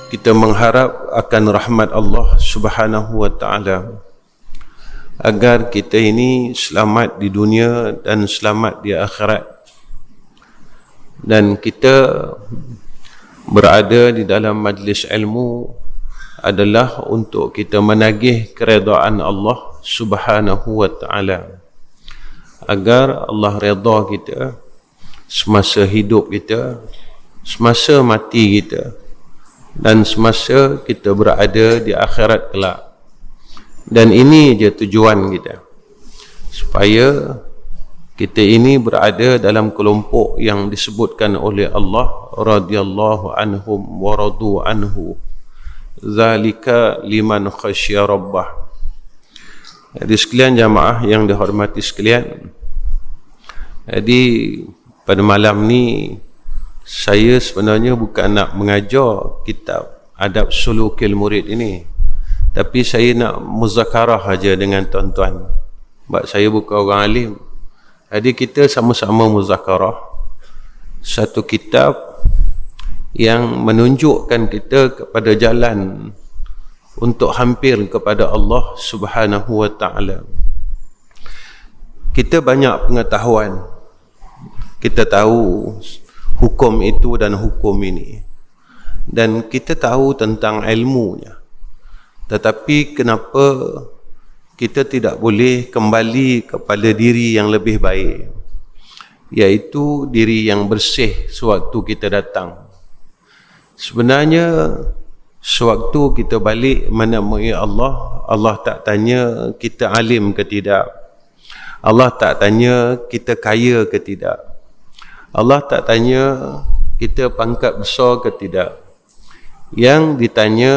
kita mengharap akan rahmat Allah Subhanahu wa ta'ala agar kita ini selamat di dunia dan selamat di akhirat, dan kita berada di dalam majlis ilmu adalah untuk kita menagih keredaan Allah Subhanahu wa ta'ala, agar Allah redha kita semasa hidup kita, semasa mati kita, dan semasa kita berada di akhirat kelak. Dan ini je tujuan kita, supaya kita ini berada dalam kelompok yang disebutkan oleh Allah radhiyallahu anhum wa radu anhu, zalika liman khasya rabbah. Jadi sekalian jamaah yang dihormati sekalian, jadi pada malam ni saya sebenarnya bukan nak mengajar kitab Adab Sulukil Murid ini, tapi saya nak muzakarah aja dengan tuan-tuan, sebab saya bukan orang alim. Jadi kita sama-sama muzakarah satu kitab yang menunjukkan kita kepada jalan untuk hampir kepada Allah Subhanahu wa ta'ala. Kita banyak pengetahuan, kita tahu hukum itu dan hukum ini, dan kita tahu tentang ilmunya, tetapi kenapa kita tidak boleh kembali kepada diri yang lebih baik, iaitu diri yang bersih sewaktu kita datang. Sebenarnya sewaktu kita balik menemui Allah, Allah tak tanya kita alim ke tidak, Allah tak tanya kita kaya ke tidak, Allah tak tanya kita pangkat besar ke tidak. Yang ditanya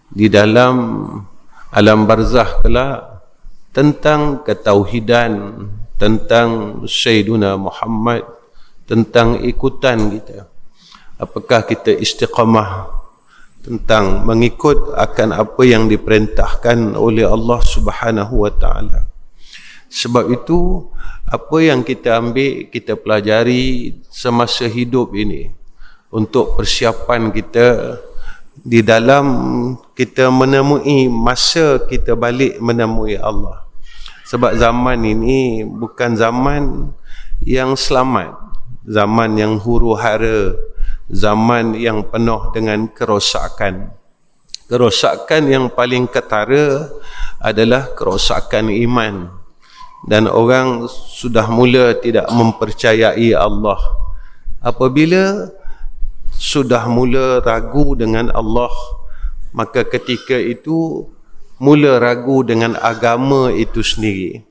di dalam alam barzakh kelak tentang ketauhidan, tentang Sayyiduna Muhammad, tentang ikutan kita. Apakah kita istiqamah tentang mengikut akan apa yang diperintahkan oleh Allah Subhanahu wa ta'ala. Sebab itu apa yang kita ambil, kita pelajari semasa hidup ini untuk persiapan kita di dalam kita menemui masa kita balik menemui Allah. Sebab zaman ini bukan zaman yang selamat, zaman yang huru-hara, zaman yang penuh dengan kerosakan. Kerosakan yang paling ketara adalah kerosakan iman, dan orang sudah mula tidak mempercayai Allah. Apabila sudah mula ragu dengan Allah, maka ketika itu mula ragu dengan agama itu sendiri.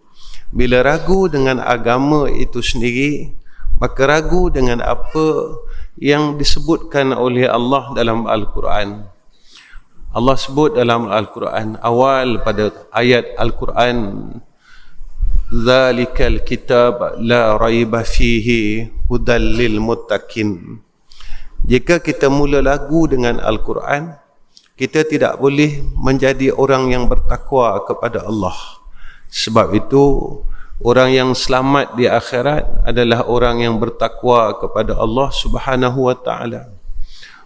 Bila ragu dengan agama itu sendiri, maka ragu dengan apa yang disebutkan oleh Allah dalam Al-Quran. Allah sebut dalam Al-Quran, awal pada ayat Al-Quran, zalikal kitab la raiba fihi hudal lil muttaqin. Jika kita mula lagu dengan Al-Quran, kita tidak boleh menjadi orang yang bertakwa kepada Allah. Sebab itu orang yang selamat di akhirat adalah orang yang bertakwa kepada Allah Subhanahu wa ta'ala.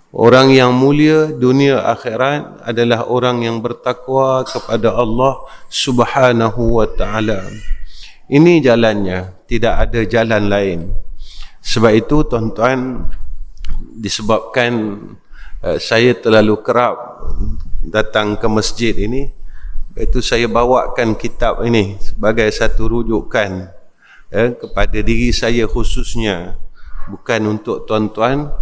Orang yang mulia dunia akhirat adalah orang yang bertakwa kepada Allah Subhanahu wa ta'ala. Ini jalannya, tidak ada jalan lain. Sebab itu tuan-tuan, disebabkan saya terlalu kerap datang ke masjid ini, itu saya bawakan kitab ini sebagai satu rujukan kepada diri saya khususnya, bukan untuk tuan-tuan,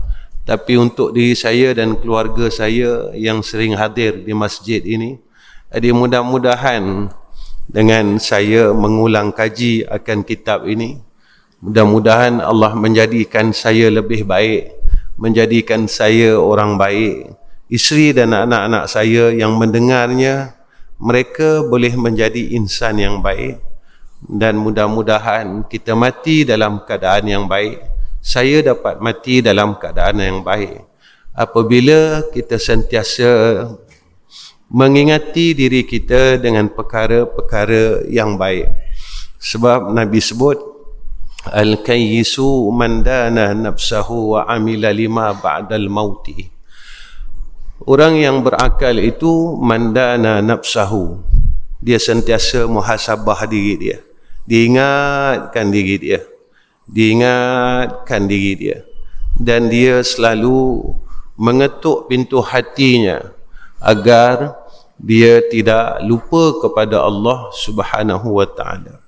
tapi untuk diri saya dan keluarga saya yang sering hadir di masjid ini. Jadi mudah-mudahan dengan saya mengulang kaji akan kitab ini, mudah-mudahan Allah menjadikan saya lebih baik, menjadikan saya orang baik. Isteri dan anak-anak saya yang mendengarnya, mereka boleh menjadi insan yang baik, dan mudah-mudahan kita mati dalam keadaan yang baik. Saya dapat mati dalam keadaan yang baik apabila kita sentiasa mengingati diri kita dengan perkara-perkara yang baik. Sebab Nabi sebut, al-kayyisu man dana nafsahu wa amila lima ba'dal mauti. Orang yang berakal itu mandana nafsahu. Dia sentiasa muhasabah diri dia. Diingatkan diri dia. Diingatkan diri dia. Dan dia selalu mengetuk pintu hatinya agar dia tidak lupa kepada Allah Subhanahu wa ta'ala.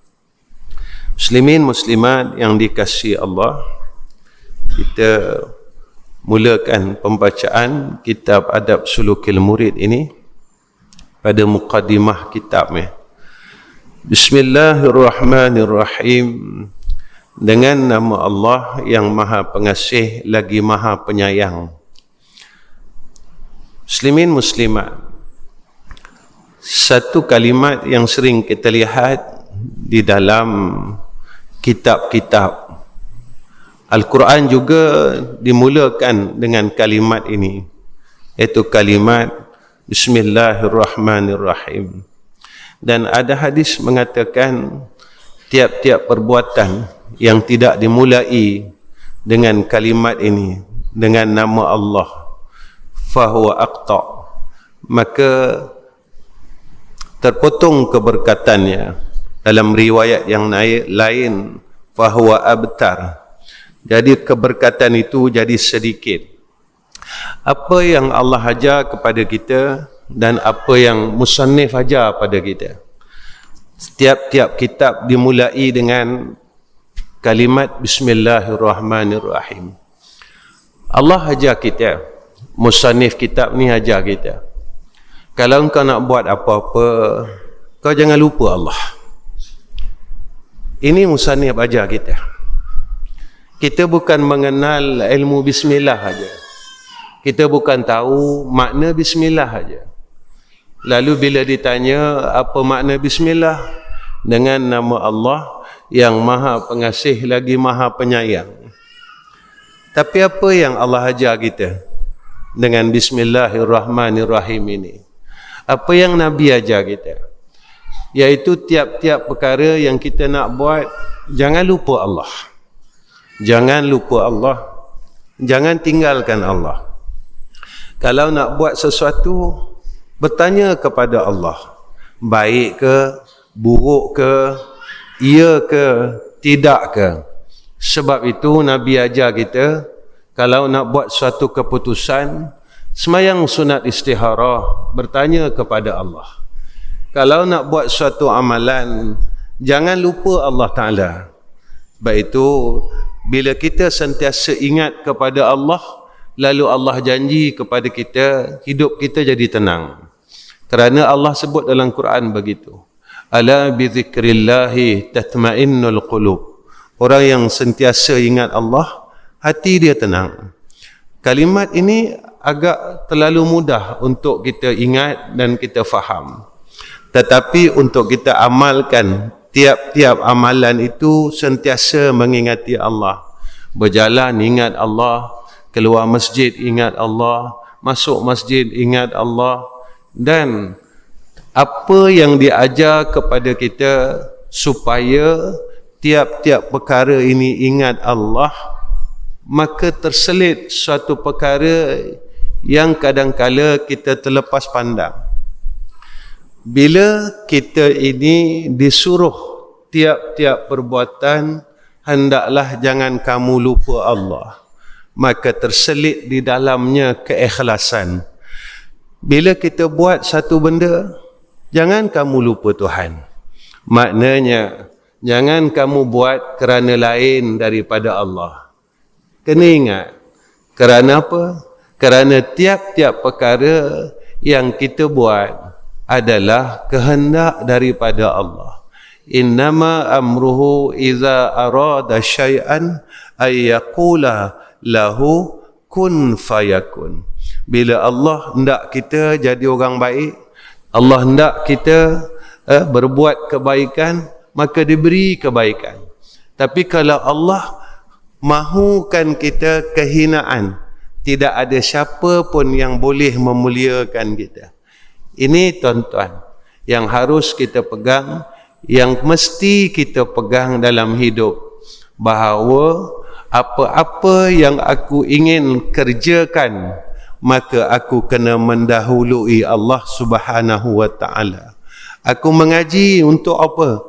Muslimin muslimat yang dikasihi Allah, kita mulakan pembacaan kitab Adab Sulukil Murid ini pada muqaddimah kitabnya. Bismillahirrahmanirrahim. Dengan nama Allah yang Maha Pengasih lagi Maha Penyayang. Muslimin muslimat, satu kalimat yang sering kita lihat di dalam kitab-kitab Al-Quran juga dimulakan dengan kalimat ini, iaitu kalimat Bismillahirrahmanirrahim. Dan ada hadis mengatakan tiap-tiap perbuatan yang tidak dimulai dengan kalimat ini, dengan nama Allah, fahuwa aqta', maka terpotong keberkatannya. Dalam riwayat yang lain, fahuwa abtar, jadi keberkatan itu jadi sedikit. Apa yang Allah ajar kepada kita dan apa yang musannif ajar pada kita, setiap-tiap kitab dimulai dengan kalimat Bismillahirrahmanirrahim. Allah ajar kita, musannif kitab ni ajar kita, kalau kau nak buat apa-apa, kau jangan lupa Allah. Ini musannif ajar kita. Kita bukan mengenal ilmu bismillah saja. Kita bukan tahu makna bismillah saja. Lalu bila ditanya apa makna bismillah, dengan nama Allah yang Maha Pengasih lagi Maha Penyayang. Tapi apa yang Allah ajar kita dengan Bismillahirrahmanirrahim ini? Apa yang Nabi ajar kita? Iaitu tiap-tiap perkara yang kita nak buat, jangan lupa Allah. Jangan lupa Allah. Jangan tinggalkan Allah. Kalau nak buat sesuatu, bertanya kepada Allah. Baik ke, buruk ke, iya ke, tidak ke. Sebab itu Nabi ajar kita, kalau nak buat suatu keputusan, sembahyang sunat istikharah, bertanya kepada Allah. Kalau nak buat suatu amalan, jangan lupa Allah Ta'ala. Baik itu, bila kita sentiasa ingat kepada Allah, lalu Allah janji kepada kita, hidup kita jadi tenang. Kerana Allah sebut dalam Quran begitu. Ala bi dzikrillahi tatma'innul qulub. Orang yang sentiasa ingat Allah, hati dia tenang. Kalimat ini agak terlalu mudah untuk kita ingat dan kita faham. Tetapi untuk kita amalkan, tiap-tiap amalan itu sentiasa mengingati Allah. Berjalan ingat Allah, keluar masjid ingat Allah, masuk masjid ingat Allah. Dan apa yang diajar kepada kita supaya tiap-tiap perkara ini ingat Allah, maka terselit suatu perkara yang kadang-kala kita terlepas pandang. Bila kita ini disuruh tiap-tiap perbuatan, hendaklah jangan kamu lupa Allah, maka terselit di dalamnya keikhlasan. Bila kita buat satu benda, jangan kamu lupa Tuhan. Maknanya, jangan kamu buat kerana lain daripada Allah. Kena ingat, kerana apa? Kerana tiap-tiap perkara yang kita buat adalah kehendak daripada Allah. Innama amruhu iza arada syai'an ay yaqula lahu kun fayakun. Bila Allah hendak kita jadi orang baik, Allah hendak kita berbuat kebaikan, maka diberi kebaikan. Tapi kalau Allah mahukan kita kehinaan, tidak ada siapa pun yang boleh memuliakan kita. Ini tuan-tuan yang harus kita pegang, yang mesti kita pegang dalam hidup, bahawa apa-apa yang aku ingin kerjakan maka aku kena mendahului Allah Subhanahu wa ta'ala. Aku mengaji untuk apa?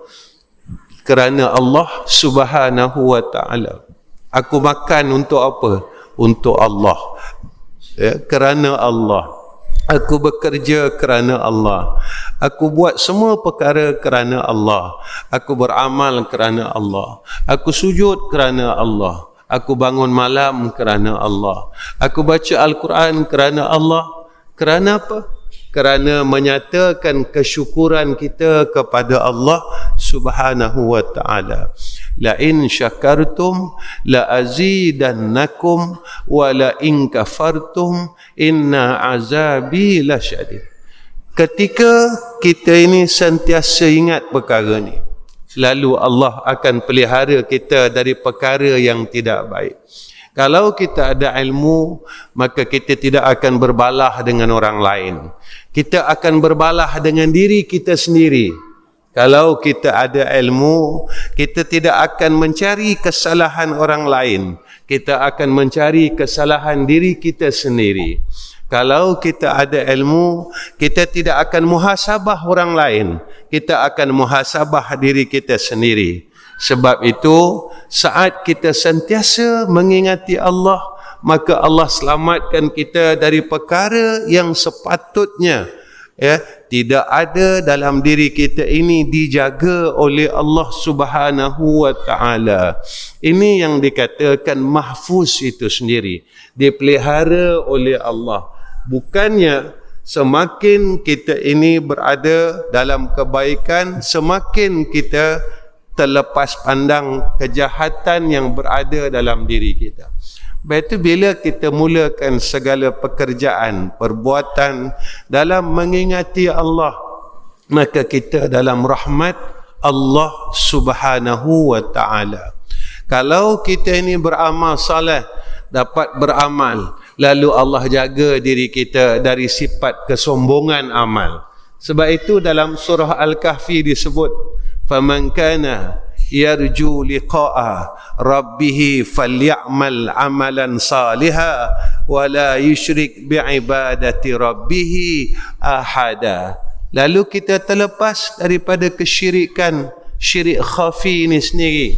Kerana Allah Subhanahu wa ta'ala. Aku makan untuk apa? Untuk Allah. Ya, kerana Allah. Aku bekerja kerana Allah. Aku buat semua perkara kerana Allah. Aku beramal kerana Allah. Aku sujud kerana Allah. Aku bangun malam kerana Allah. Aku baca Al-Quran kerana Allah. Kerana apa? Kerana menyatakan kesyukuran kita kepada Allah Subhanahu wa ta'ala. La in syakartum la azidannakum wa la in kafartum inna azabi lasyadid. Ketika kita ini sentiasa ingat perkara ni, lalu Allah akan pelihara kita dari perkara yang tidak baik. Kalau kita ada ilmu, maka kita tidak akan berbalah dengan orang lain. Kita akan berbalah dengan diri kita sendiri. Kalau kita ada ilmu, kita tidak akan mencari kesalahan orang lain. Kita akan mencari kesalahan diri kita sendiri. Kalau kita ada ilmu, kita tidak akan muhasabah orang lain. Kita akan muhasabah diri kita sendiri. Sebab itu, saat kita sentiasa mengingati Allah, maka Allah selamatkan kita dari perkara yang sepatutnya tidak ada dalam diri kita ini dijaga oleh Allah Subhanahu wa ta'ala. Ini yang dikatakan mahfuz itu sendiri, dipelihara oleh Allah. Bukannya semakin kita ini berada dalam kebaikan, semakin kita terlepas pandang kejahatan yang berada dalam diri kita. Baik itu bila kita mulakan segala pekerjaan, perbuatan dalam mengingati Allah, maka kita dalam rahmat Allah Subhanahu wa ta'ala. Kalau kita ini beramal saleh, dapat beramal, lalu Allah jaga diri kita dari sifat kesombongan amal. Sebab itu dalam surah Al-Kahfi disebut, faman kana yarju liqa'a rabbih falyamal amalan salihan wa la yusyrik bi'ibadati rabbih ahada. Lalu kita terlepas daripada kesyirikan, syirik khafi ini sendiri.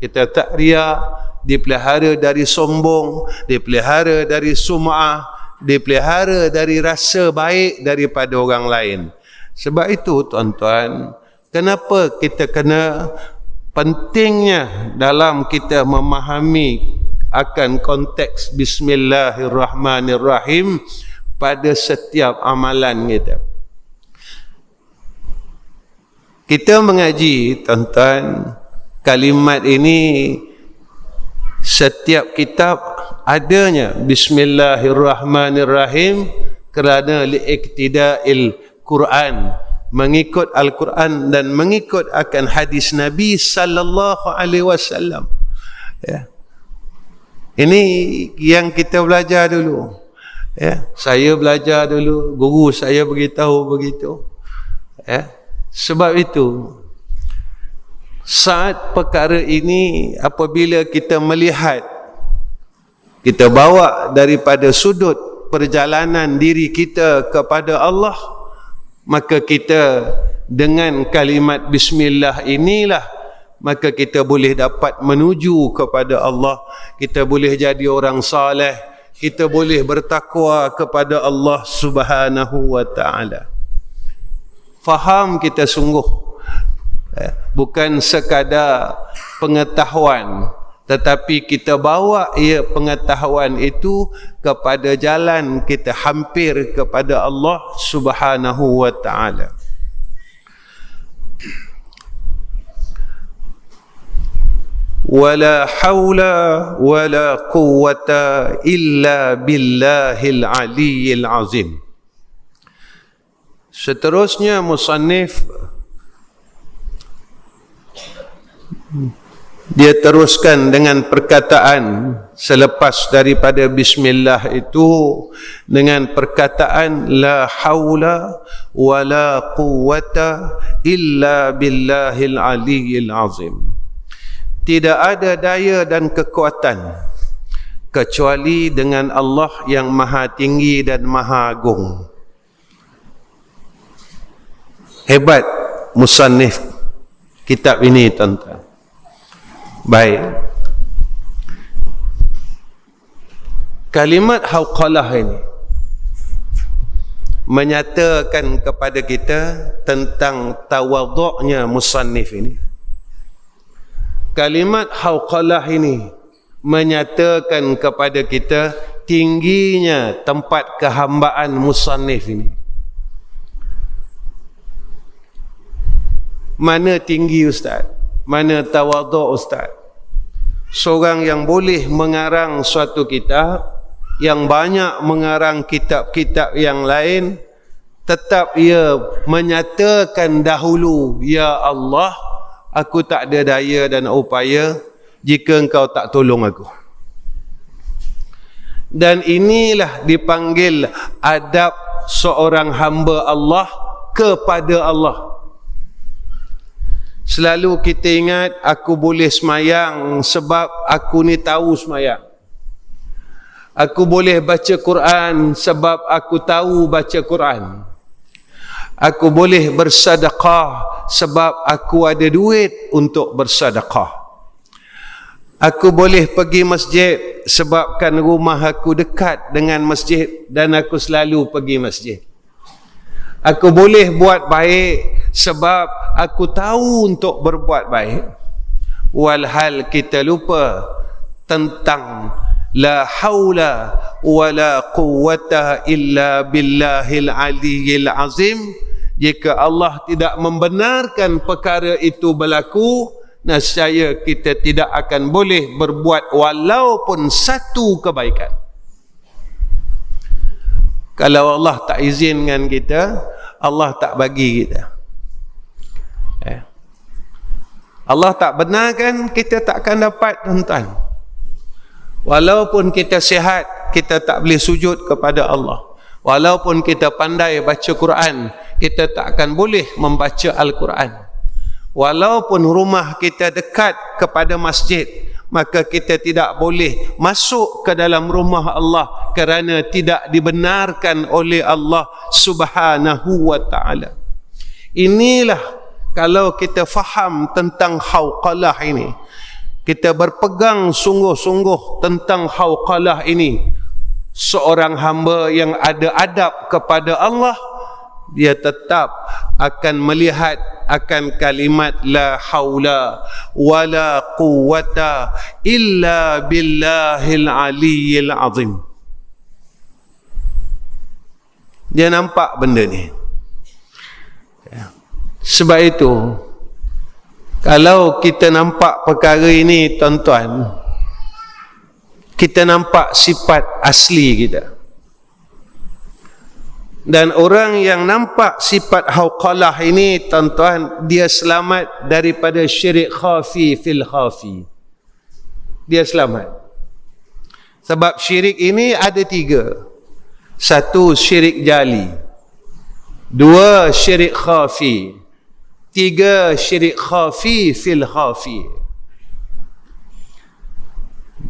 Kita tak riya, dipelihara dari sombong, dipelihara dari sum'ah, dipelihara dari rasa baik daripada orang lain. Sebab itu tuan-tuan, kenapa kita kena pentingnya dalam kita memahami akan konteks Bismillahirrahmanirrahim pada setiap amalan kita. Kita mengaji, tuan-tuan, kalimat ini setiap kitab adanya Bismillahirrahmanirrahim kerana li'iktida'il Quran, mengikut Al-Quran dan mengikut akan hadis Nabi sallallahu alaihi wasallam. Ya. Ini yang kita belajar dulu. Ya, saya belajar dulu, guru saya beritahu begitu. Ya. Sebab itu saat perkara ini apabila kita melihat, kita bawa daripada sudut perjalanan diri kita kepada Allah, maka kita dengan kalimat bismillah inilah maka kita boleh dapat menuju kepada Allah. Kita boleh jadi orang saleh, kita boleh bertakwa kepada Allah Subhanahu wa ta'ala. Faham kita sungguh, bukan sekadar pengetahuan, tetapi kita bawa pengetahuan itu kepada jalan kita hampir kepada Allah Subhanahu wa ta'ala. Wala hawla wala quwwata illa billahil aliyyil azim. Seterusnya musannif dia teruskan dengan perkataan selepas daripada bismillah itu dengan perkataan la haula wala quwwata illa billahil aliyyil azim. Tidak ada daya dan kekuatan, kecuali dengan Allah yang maha tinggi dan maha agung. Hebat musannif kitab ini, tuan-tuan. Baik. Kalimat hauqalah ini menyatakan kepada kita tentang tawadhu'nya musannif ini. Kalimat hauqalah ini menyatakan kepada kita tingginya tempat kehambaan musannif ini. Mana tinggi ustaz? Mana tawadhu' ustaz? Seorang yang boleh mengarang suatu kitab, yang banyak mengarang kitab-kitab yang lain, tetap ia menyatakan dahulu, ya Allah, aku tak ada daya dan upaya jika engkau tak tolong aku. Dan inilah dipanggil adab seorang hamba Allah kepada Allah. Selalu kita ingat, aku boleh semayang sebab aku ni tahu semayang. Aku boleh baca Quran sebab aku tahu baca Quran. Aku boleh bersedekah sebab aku ada duit untuk bersedekah. Aku boleh pergi masjid sebabkan rumah aku dekat dengan masjid dan aku selalu pergi masjid. Aku boleh buat baik sebab aku tahu untuk berbuat baik. Walhal kita lupa tentang la haula wala quwwata illa billahil aliyyil azim. Jika Allah tidak membenarkan perkara itu berlaku, nescaya kita tidak akan boleh berbuat walaupun satu kebaikan. Kalau Allah tak izinkan kita, Allah tak bagi kita. Allah tak benarkan, kita tak akan dapat, tuan-tuan. Walaupun kita sihat, kita tak boleh sujud kepada Allah. Walaupun kita pandai baca Quran, kita tak akan boleh membaca Al-Quran. Walaupun rumah kita dekat kepada masjid, maka kita tidak boleh masuk ke dalam rumah Allah kerana tidak dibenarkan oleh Allah Subhanahu wa ta'ala. Inilah kalau kita faham tentang hauqalah ini, kita berpegang sungguh-sungguh tentang hauqalah ini, seorang hamba yang ada adab kepada Allah, dia tetap akan melihat akan kalimat la haula wala quwwata illa billahil aliyyil azim. Dia nampak benda ni. Sebab itu, kalau kita nampak perkara ini, tuan-tuan, kita nampak sifat asli kita. Dan orang yang nampak sifat hauqalah ini, tuan-tuan, dia selamat daripada syirik khafi fil khafi. Dia selamat. Sebab syirik ini ada 3. 1, syirik jali. 2, syirik khafi. 3, syirik khafi fil khafi.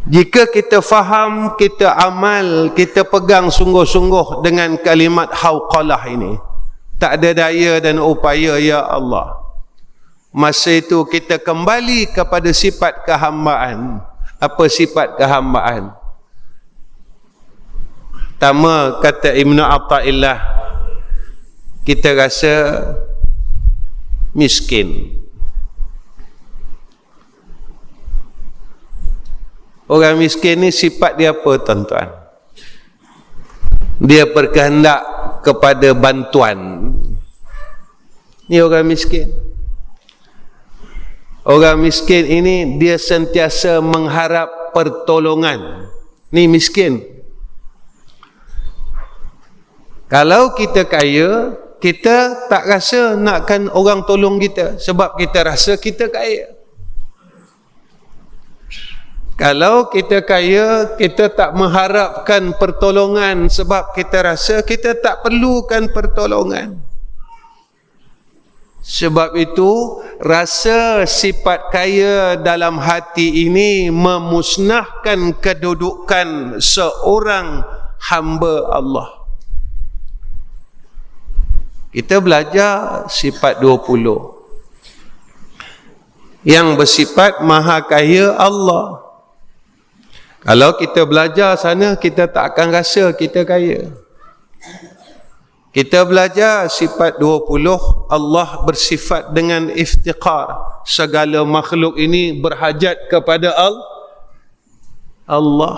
Jika kita faham, kita amal, kita pegang sungguh-sungguh dengan kalimat hauqalah ini, tak ada daya dan upaya, ya Allah, masa itu kita kembali kepada sifat kehambaan. Apa sifat kehambaan? Pertama, kata Ibn Atha'illah, kita rasa miskin. Orang miskin ni sifat dia apa, tuan-tuan? Dia berkehendak kepada bantuan. Ni orang miskin. Orang miskin ini dia sentiasa mengharap pertolongan. Ni miskin. Kalau kita kaya, kita tak rasa nakkan orang tolong kita sebab kita rasa kita kaya. Kalau kita kaya, kita tak mengharapkan pertolongan sebab kita rasa kita tak perlukan pertolongan. Sebab itu rasa sifat kaya dalam hati ini memusnahkan kedudukan seorang hamba Allah. Kita belajar sifat 20 yang bersifat maha kaya Allah. Kalau kita belajar sana, kita tak akan rasa kita kaya. Kita belajar sifat 20, Allah bersifat dengan iftiqar. Segala makhluk ini berhajat kepada Allah.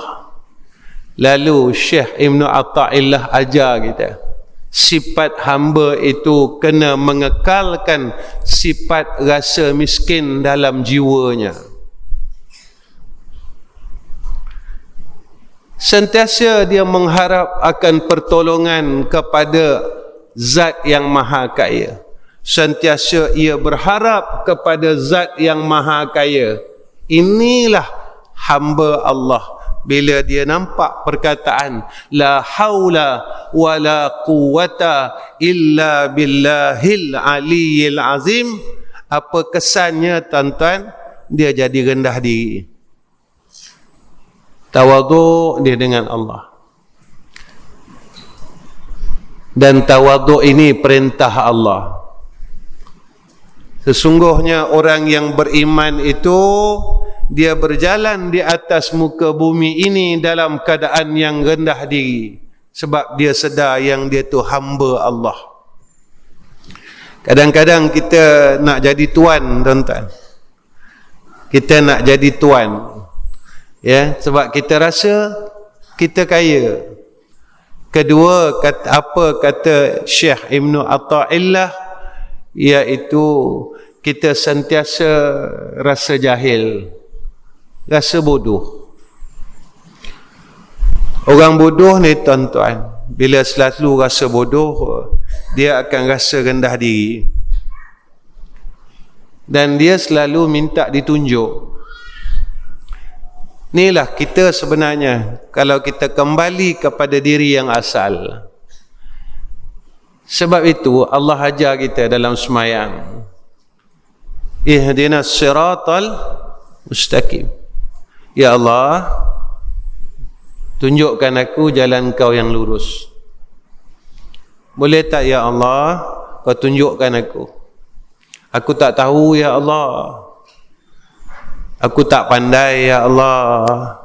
Lalu Syekh Ibn Atha'illah ajar kita, sifat hamba itu kena mengekalkan sifat rasa miskin dalam jiwanya. Sentiasa dia mengharap akan pertolongan kepada Zat yang Maha Kaya. Sentiasa ia berharap kepada Zat yang Maha Kaya. Inilah hamba Allah. Bila dia nampak perkataan la haula wala quwata illa billahil aliyyil azim, apa kesannya tuan-tuan? Dia jadi rendah diri. Tawaduk dia dengan Allah. Dan tawaduk ini perintah Allah. Sesungguhnya orang yang beriman itu dia berjalan di atas muka bumi ini dalam keadaan yang rendah diri. Sebab dia sedar yang dia tu hamba Allah. Kadang-kadang kita nak jadi tuan, tuan-tuan. Kita nak jadi tuan. Ya, sebab kita rasa kita kaya. Kedua, apa kata Syekh Ibn Atha'illah, iaitu kita sentiasa rasa jahil, rasa bodoh. Orang bodoh ni tuan-tuan, bila selalu rasa bodoh, dia akan rasa rendah diri. Dan dia selalu minta ditunjuk. Inilah kita sebenarnya, kalau kita kembali kepada diri yang asal. Sebab itu Allah ajar kita dalam semayang, ihdinas siratal mustaqim. Ya Allah, tunjukkan aku jalan Kau yang lurus. Boleh tak ya Allah, Kau tunjukkan aku. Aku tak tahu ya Allah. Aku tak pandai ya Allah.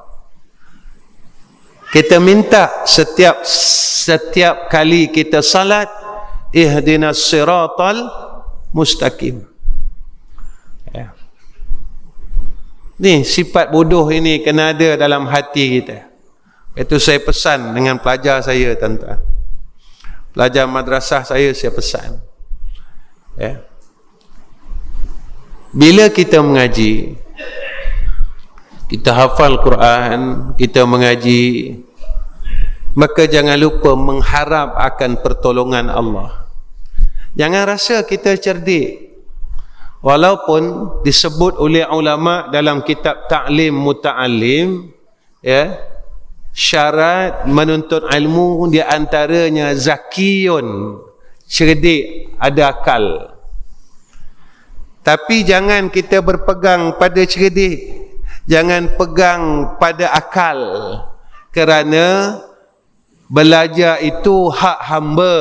Kita minta setiap kali kita salat, ihdinas siratal mustaqim. Ya. Ni sifat bodoh ini kena ada dalam hati kita. Itu saya pesan dengan pelajar saya, tuan-tuan. Pelajar madrasah saya pesan. Ya. Bila kita mengaji, kita hafal Quran, kita mengaji, maka jangan lupa mengharap akan pertolongan Allah. Jangan rasa kita cerdik. Walaupun disebut oleh ulama dalam kitab Ta'lim Muta'allim, ya, syarat menuntut ilmu di antaranya zakiyun, cerdik, ada akal. Tapi jangan kita berpegang pada cerdik, jangan pegang pada akal, kerana belajar itu hak hamba.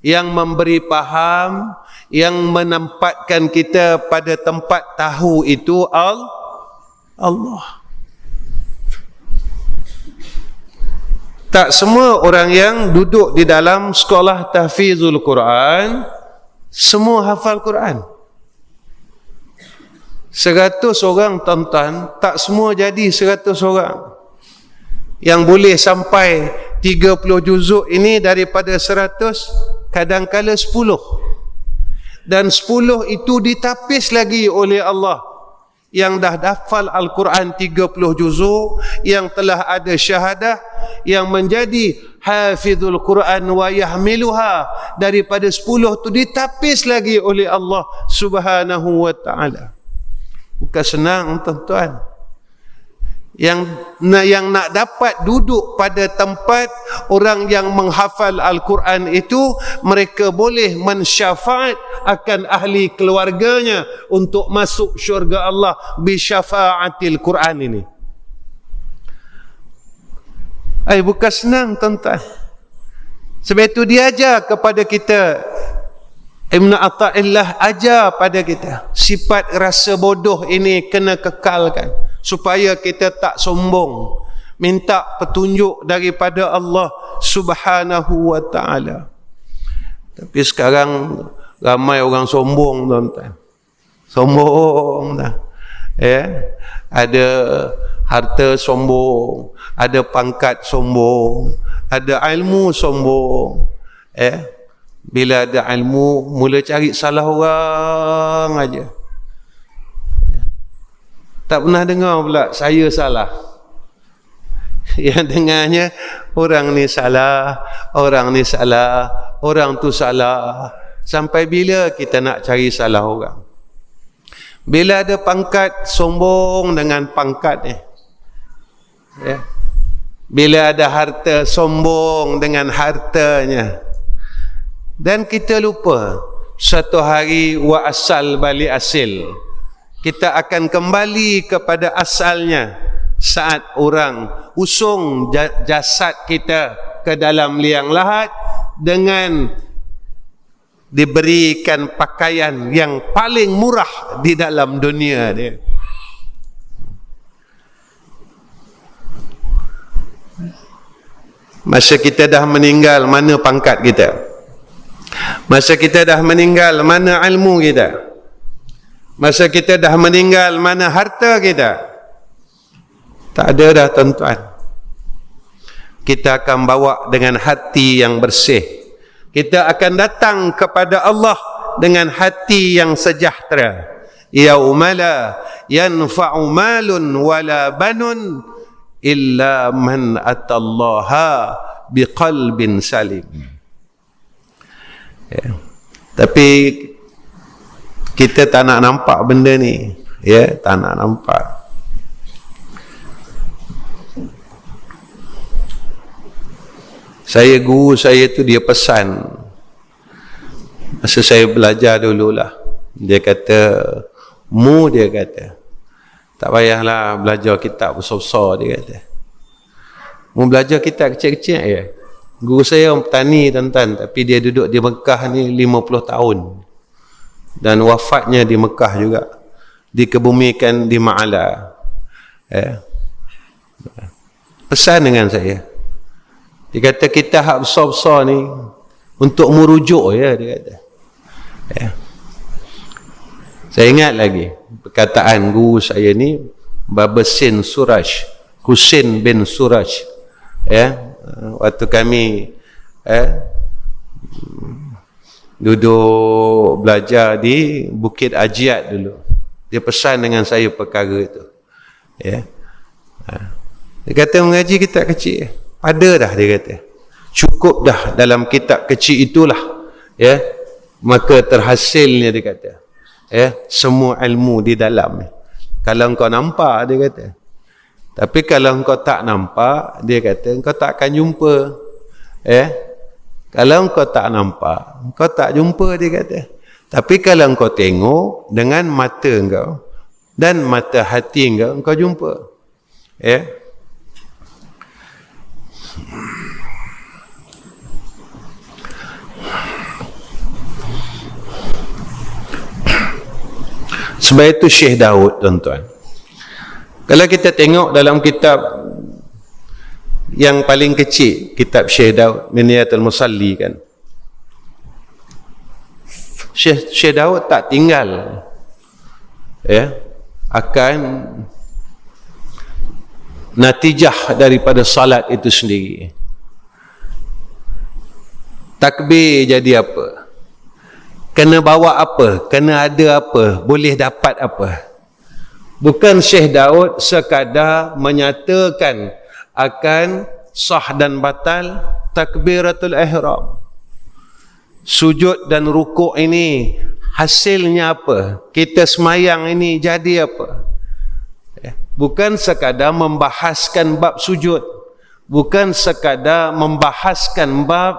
Yang memberi faham, yang menempatkan kita pada tempat tahu itu Allah. Tak semua orang yang duduk di dalam sekolah tahfizul Quran semua hafal Quran. 100 orang tuan-tuan, tak semua jadi 100 orang. Yang boleh sampai 30 juzuk ini daripada 100, kadang-kala 10. Dan 10 itu ditapis lagi oleh Allah. Yang dah hafal Al-Quran 30 juzuk, yang telah ada syahadah, yang menjadi hafizul Quran wa yahmiluha, daripada 10 itu ditapis lagi oleh Allah Subhanahu wa ta'ala. Bukan senang tuan-tuan. yang nak dapat duduk pada tempat orang yang menghafal Al-Quran itu, mereka boleh mensyafaat akan ahli keluarganya untuk masuk syurga Allah bisyafaatil Quran ini. Bukan senang tuan-tuan. Sebab itu dia ajar kepada kita, Ibn Atha'illah ajar pada kita, sifat rasa bodoh ini kena kekalkan supaya kita tak sombong, minta petunjuk daripada Allah Subhanahu wa ta'ala. Tapi sekarang ramai orang sombong tuan-tuan. Sombong dah. Ada harta sombong, ada pangkat sombong, ada ilmu sombong. Bila ada ilmu, mula cari salah orang aja. Tak pernah dengar pula saya salah. Yang dengarnya orang ni salah, orang ni salah, orang tu salah. Sampai bila kita nak cari salah orang? Bila ada pangkat, sombong dengan pangkat ni. Bila ada harta, sombong dengan hartanya. Dan kita lupa satu hari wa asal balik asil. Kita akan kembali kepada asalnya saat orang usung jasad kita ke dalam liang lahat dengan diberikan pakaian yang paling murah di dalam dunia dia. Masa kita dah meninggal, mana pangkat kita? Masa kita dah meninggal, mana ilmu kita? Masa kita dah meninggal, mana harta kita? Tak ada dah tuan-tuan. Kita akan bawa dengan hati yang bersih. Kita akan datang kepada Allah dengan hati yang sejahtera. Yauma la yanfa'u malun wala banun illa man atallaha biqalbin salim. Tapi kita tak nak nampak benda ni, tak nak nampak. Guru saya tu dia pesan masa saya belajar dululah, dia kata, dia kata tak payahlah belajar kitab besar-besar, dia kata mu belajar kitab kecil-kecil je. Guru saya orang petani tuan-tuan, tapi dia duduk di Mekah ni 50 tahun dan wafatnya di Mekah juga, dikebumikan di Ma'ala. Pesan dengan saya, dia kata kita hak besar-besar ni untuk merujuk dia kata. Saya ingat lagi perkataan guru saya ni, Babasin Suraj, Husin bin Suraj, waktu kami duduk belajar di Bukit Ajiat dulu, dia pesan dengan saya perkara itu. Dia kata mengaji kitab kecil ada dah, dia kata cukup dah dalam kitab kecil itulah, maka terhasilnya, dia kata semua ilmu di dalam. Kalau engkau nampak, dia kata. Tapi kalau engkau tak nampak, dia kata engkau tak akan jumpa. Kalau engkau tak nampak, engkau tak jumpa, dia kata. Tapi kalau engkau tengok dengan mata engkau dan mata hati engkau, engkau jumpa. Sebab itu Syekh Daud tuan-tuan, kalau kita tengok dalam kitab yang paling kecil, kitab Syekh Daud Minyatul Musalli kan, Syekh Daud tak tinggal akan natijah daripada salat itu sendiri. Takbir jadi apa? Kena bawa apa? Kena ada apa? Boleh dapat apa? Bukan Syekh Daud sekadar menyatakan akan sah dan batal takbiratul ihram. Sujud dan rukuk ini hasilnya apa? Kita semayang ini jadi apa? Bukan sekadar membahaskan bab sujud, bukan sekadar membahaskan bab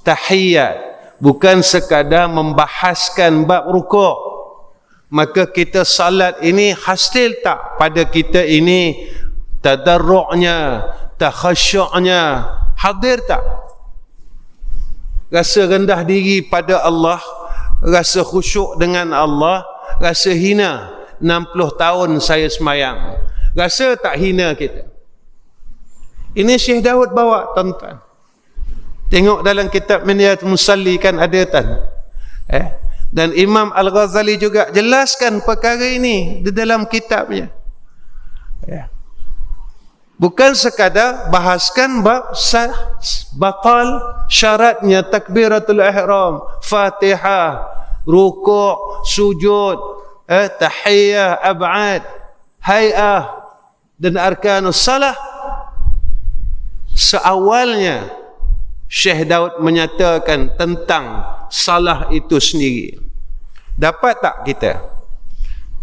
tahiyat, bukan sekadar membahaskan bab rukuk. Maka kita salat ini hasil tak pada kita ini tadarru'nya, takhasyu'nya hadir tak? Rasa rendah diri pada Allah, rasa khusyuk dengan Allah, rasa hina. 60 tahun saya semayang, rasa tak hina kita? Ini Syekh Daud bawa, tuan-tuan. Tengok dalam kitab Minhayatul Musalli kan ada dan Imam Al-Ghazali juga jelaskan perkara ini di dalam kitabnya. Bukan sekadar bahaskan bab batal syaratnya takbiratul ihram, Fatihah, rukuk, sujud, tahiyah, ab'ad, hay'ah dan arkanus salah. Seawalnya Syekh Daud menyatakan tentang salah itu sendiri. Dapat tak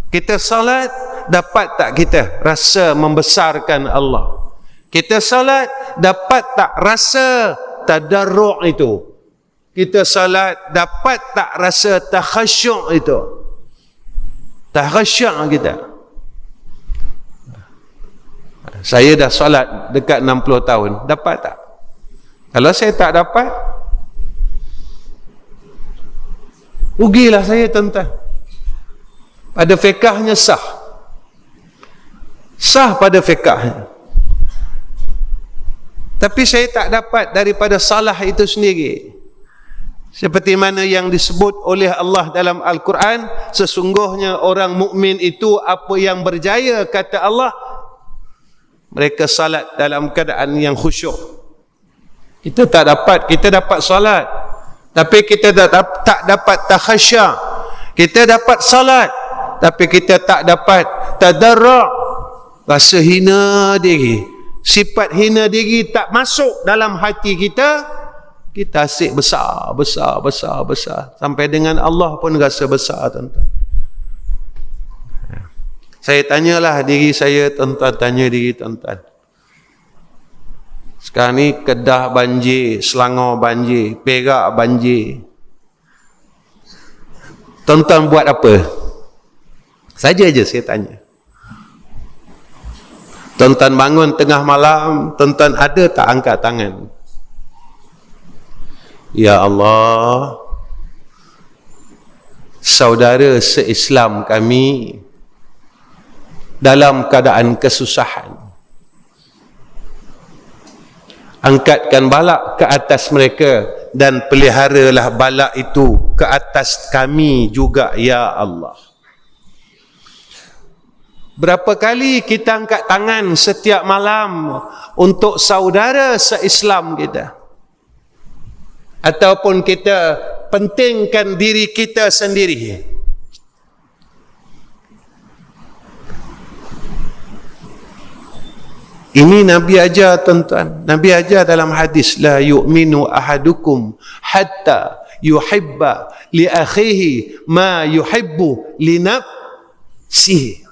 kita salat, dapat tak kita rasa membesarkan Allah? Kita salat, dapat tak rasa tadarru' itu? Kita salat, dapat tak rasa takhasyuk itu? Takhasyuk kita. Saya dah salat dekat 60 tahun, dapat tak? Kalau saya tak dapat, rugilah saya, tuan-tuan. Pada fiqahnya sah pada fiqahnya, tapi saya tak dapat daripada salah itu sendiri. Seperti mana yang disebut oleh Allah dalam Al-Quran, sesungguhnya orang mukmin itu apa yang berjaya, kata Allah, mereka salat dalam keadaan yang khusyuk. Kita tak dapat, kita dapat salat tapi kita tak dapat takhasya'. Kita dapat salat tapi kita tak dapat tadarru', rasa hina diri. Sifat hina diri tak masuk dalam hati kita. Kita asyik besar sampai dengan Allah pun rasa besar, tuan-tuan. Saya tanyalah diri saya, tuan-tuan, tanya diri tuan-tuan. Sekarang ni Kedah banjir, Selangor banjir, Perak banjir. Tuan-tuan buat apa? Saja je saya tanya. Tuan-tuan bangun tengah malam, tuan-tuan ada tak angkat tangan? Ya Allah, saudara se-Islam kami dalam keadaan kesusahan, angkatkan balak ke atas mereka dan peliharalah balak itu ke atas kami juga, ya Allah. Berapa kali kita angkat tangan setiap malam untuk saudara se-Islam kita, ataupun kita pentingkan diri kita sendiri? Ini Nabi ajar, tuan-tuan. Nabi ajar dalam hadis, la yu'minu ahadukum hatta yuhibba li akhihi ma yuhibbu li nafsihi.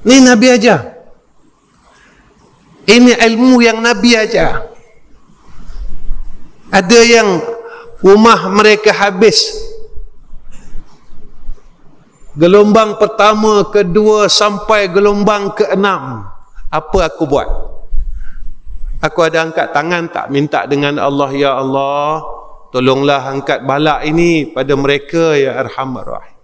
Ini Nabi ajar. Ini ilmu yang Nabi ajar. Ada yang rumah mereka habis, gelombang pertama, kedua sampai gelombang ke-6. Apa aku buat? Aku ada angkat tangan tak, minta dengan Allah, ya Allah, tolonglah angkat balak ini pada mereka, ya Arhamar Rahim.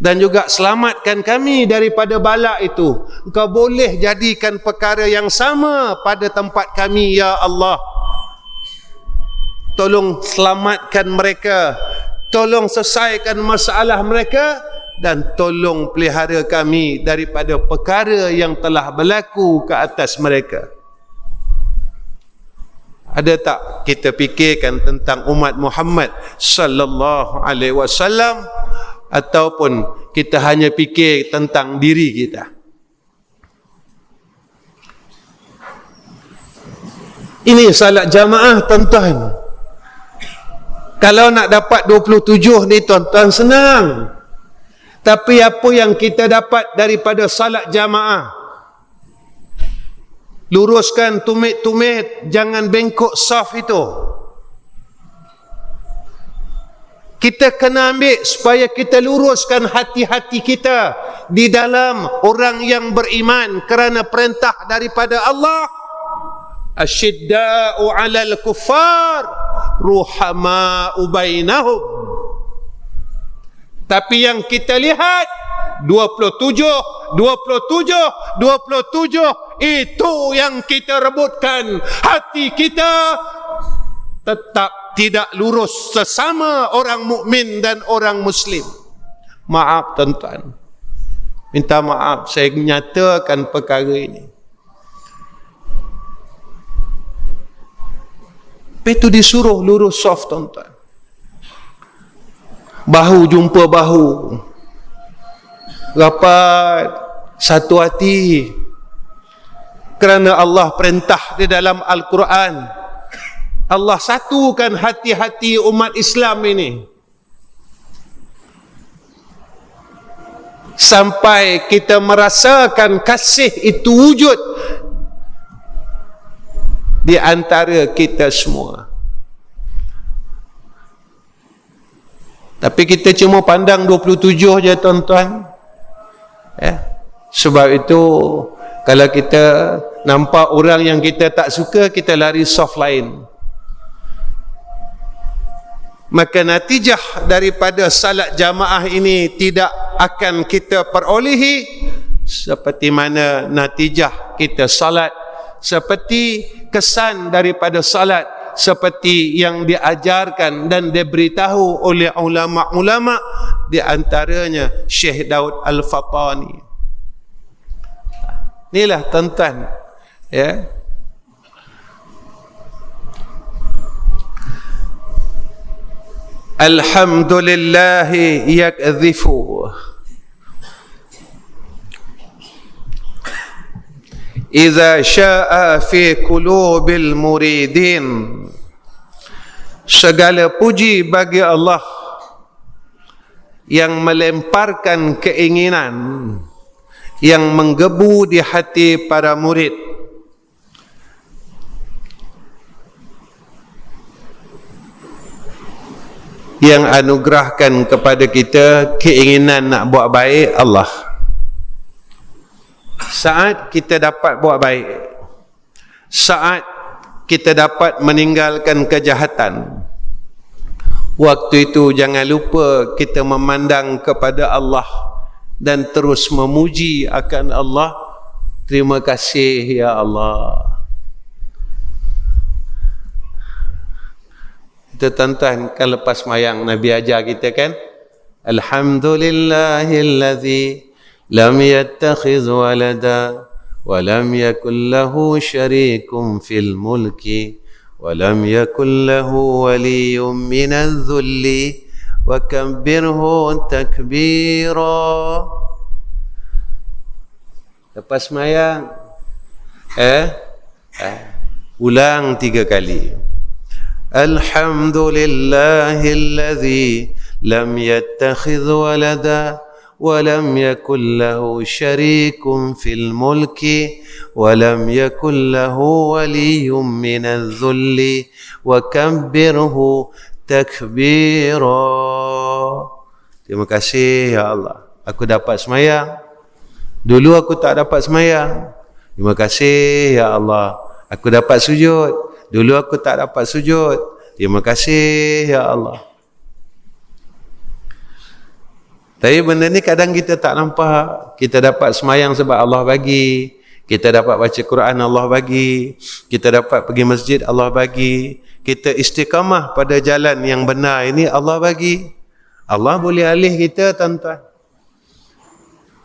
Dan juga selamatkan kami daripada balak itu. Engkau boleh jadikan perkara yang sama pada tempat kami, ya Allah. Tolong selamatkan mereka, tolong selesaikan masalah mereka, dan tolong pelihara kami daripada perkara yang telah berlaku ke atas mereka. Ada tak kita fikirkan tentang umat Muhammad sallallahu alaihi wasallam, ataupun kita hanya fikir tentang diri kita? Ini salat jamaah, tuan-tuan. Kalau nak dapat 27 ni, tuan-tuan, senang. Tapi apa yang kita dapat daripada salat jamaah? Luruskan tumit-tumit, jangan bengkok saf itu. Kita kena ambil supaya kita luruskan hati-hati kita di dalam orang yang beriman kerana perintah daripada Allah. Asyidda'u 'alal kuffar ruhama'u bainahum. Tapi yang kita lihat 27 itu yang kita rebutkan. Hati kita tetap tidak lurus sesama orang mukmin dan orang muslim. Maaf tuan-tuan, minta maaf saya menyatakan perkara ini. Itu disuruh lurus soft tuan-tuan, bahu jumpa bahu, rapat, satu hati, kerana Allah perintah di dalam Al-Quran. Allah satukan hati-hati umat Islam ini sampai kita merasakan kasih itu wujud di antara kita semua. Tapi kita cuma pandang 27 je tuan-tuan. Sebab itu kalau kita nampak orang yang kita tak suka, kita lari soft lain. Maka natijah daripada salat jamaah ini tidak akan kita perolehi seperti mana natijah kita salat, seperti kesan daripada salat, seperti yang diajarkan dan diberitahu oleh ulama-ulama, di antaranya Syekh Daud Al-Fatani. Inilah tuan-tuan, ya. Alhamdulillah yakdhifu idza syaa fi qulubil muridin. Segala puji bagi Allah yang melemparkan keinginan yang menggebu di hati para murid. Yang anugerahkan kepada kita keinginan nak buat baik Allah. Saat kita dapat buat baik, saat kita dapat meninggalkan kejahatan, waktu itu jangan lupa kita memandang kepada Allah dan terus memuji akan Allah. Terima kasih ya Allah. Itu tuan-tuan, kan lepas mayang Nabi ajar kita kan, Alhamdulillahillazi lam yattakhiz walada wa lam yakul lahu syarikun fil mulki wa lam yakul lahu waliyyun minadh dhulli wa kabbirhu takbira. Lepas mayang ulang 3 kali. Alhamdulillahilladzi lam yattakhidh walada wa lam yakul lahu syarikun fil mulki wa lam yakul lahu waliyyun minadh dhulli wa kabbirhu takbira. Terima kasih ya Allah, aku dapat semayang. Dulu aku tak dapat semayang. Terima kasih ya Allah, aku dapat sujud. Dulu aku tak dapat sujud. Terima kasih ya Allah. Tapi benda ni kadang kita tak nampak. Kita dapat semayang sebab Allah bagi. Kita dapat baca Quran Allah bagi. Kita dapat pergi masjid Allah bagi. Kita istiqamah pada jalan yang benar ini Allah bagi. Allah boleh alih kita tuan-tuan.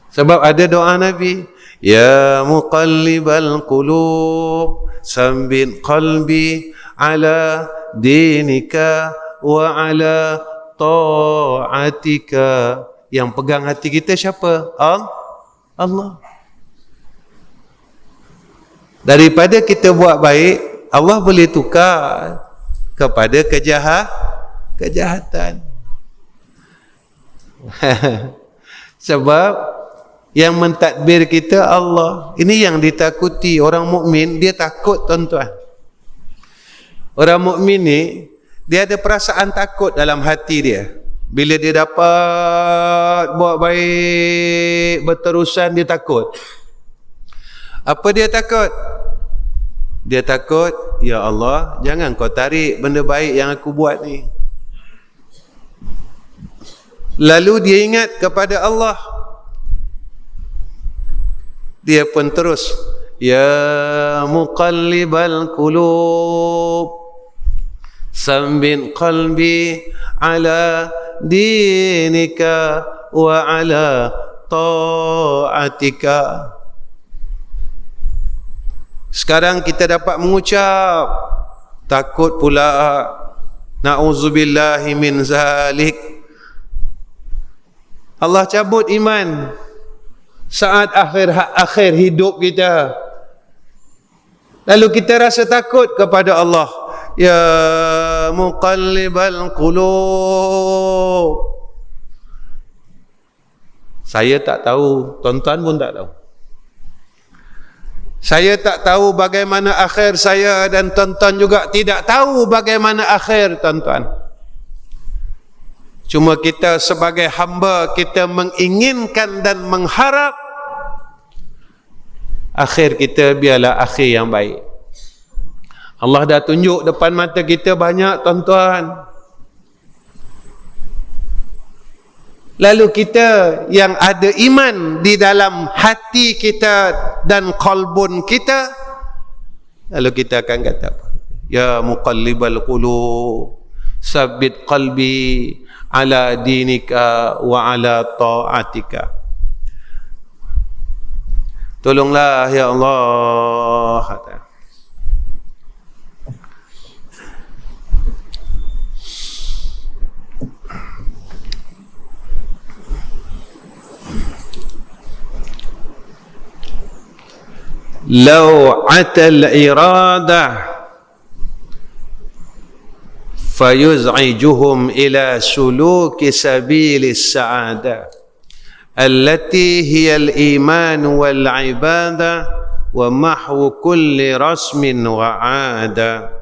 Sebab ada doa Nabi, ya muqallibal qulub sambit qalbi ala dinika wa ala ta'atika. Yang pegang hati kita siapa? Allah. Daripada kita buat baik, Allah boleh tukar kepada kejahatan. Sebab yang mentadbir kita Allah. Ini yang ditakuti orang mukmin, dia takut tuan-tuan. Orang mukmin ni dia ada perasaan takut dalam hati dia. Bila dia dapat buat baik berterusan, dia takut. Apa dia takut? Dia takut, ya Allah, jangan kau tarik benda baik yang aku buat ni. Lalu dia ingat kepada Allah. Dia pun terus, ya muqallibal qulub, sambin qalbi ala dinika wa ala ta'atika. Sekarang kita dapat mengucap, takut pula, na'udzubillahi min zalik, Allah cabut iman saat akhir hidup kita. Lalu kita rasa takut kepada Allah. Ya muqallibal qulub. Saya tak tahu, tuan-tuan pun tak tahu. Saya tak tahu bagaimana akhir saya, dan tuan-tuan juga tidak tahu bagaimana akhir tuan-tuan. Cuma kita sebagai hamba, kita menginginkan dan mengharap akhir kita biarlah akhir yang baik. Allah dah tunjuk depan mata kita banyak tuan-tuan. Lalu kita yang ada iman di dalam hati kita dan qalbun kita, lalu kita akan kata apa? Ya muqallibal qulub, sabbit qalbi ala dinika wa ala ta'atika. Tolonglah ya Allah. Law atal iradah fayuz'ijuhum ila suluki sabilis sa'adah allati hiya al-iman wal ibadah wa mahwu kulli rasmin wa 'ada.